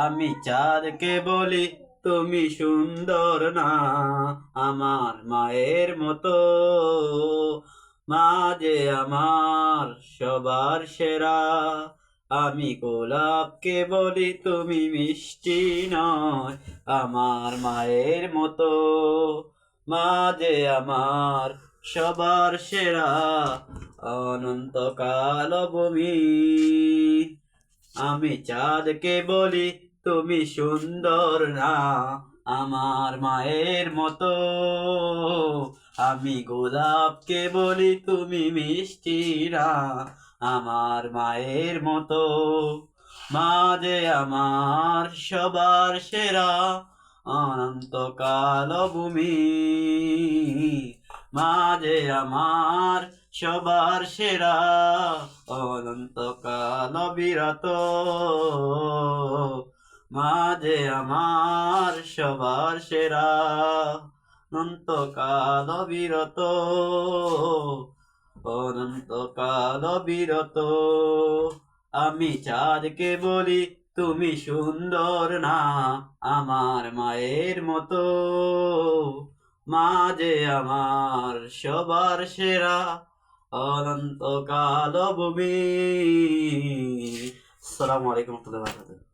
আমি চাঁদকে বলি তুমি সুন্দর না, আমার মায়ের মতো। মা যে আমার সবার সেরা। আমি গোলাপকে বলি তুমি মিষ্টি নয়, আমার মায়ের মতো। মা যে আমার সবার সেরা, অনন্তকাল ভূমি। আমি চাঁদকে বলি তুমি সুন্দর না, আমার মায়ের মতো। আমি গোলাপকে বলি তুমি মিষ্টি না, আমার মায়ের মতো। মা যে আমার সবার সেরা, অনন্তকাল ভূমি। মা যে আমার সবার সেরা, অনন্তকাল বিরত। মা যে আমার সবার সেরা, অনন্তকাল বিরত, অনন্তকাল বিরত। আমি চাঁদকে বলি তুমি সুন্দর না, আমার মায়ের মতো। মা যে আমার সবার সেরা, অনন্তকাল ভূমি। আসসালামু আলাইকুম ওয়া রাহমাতুল্লাহি ওয়া বারাকাতুহু।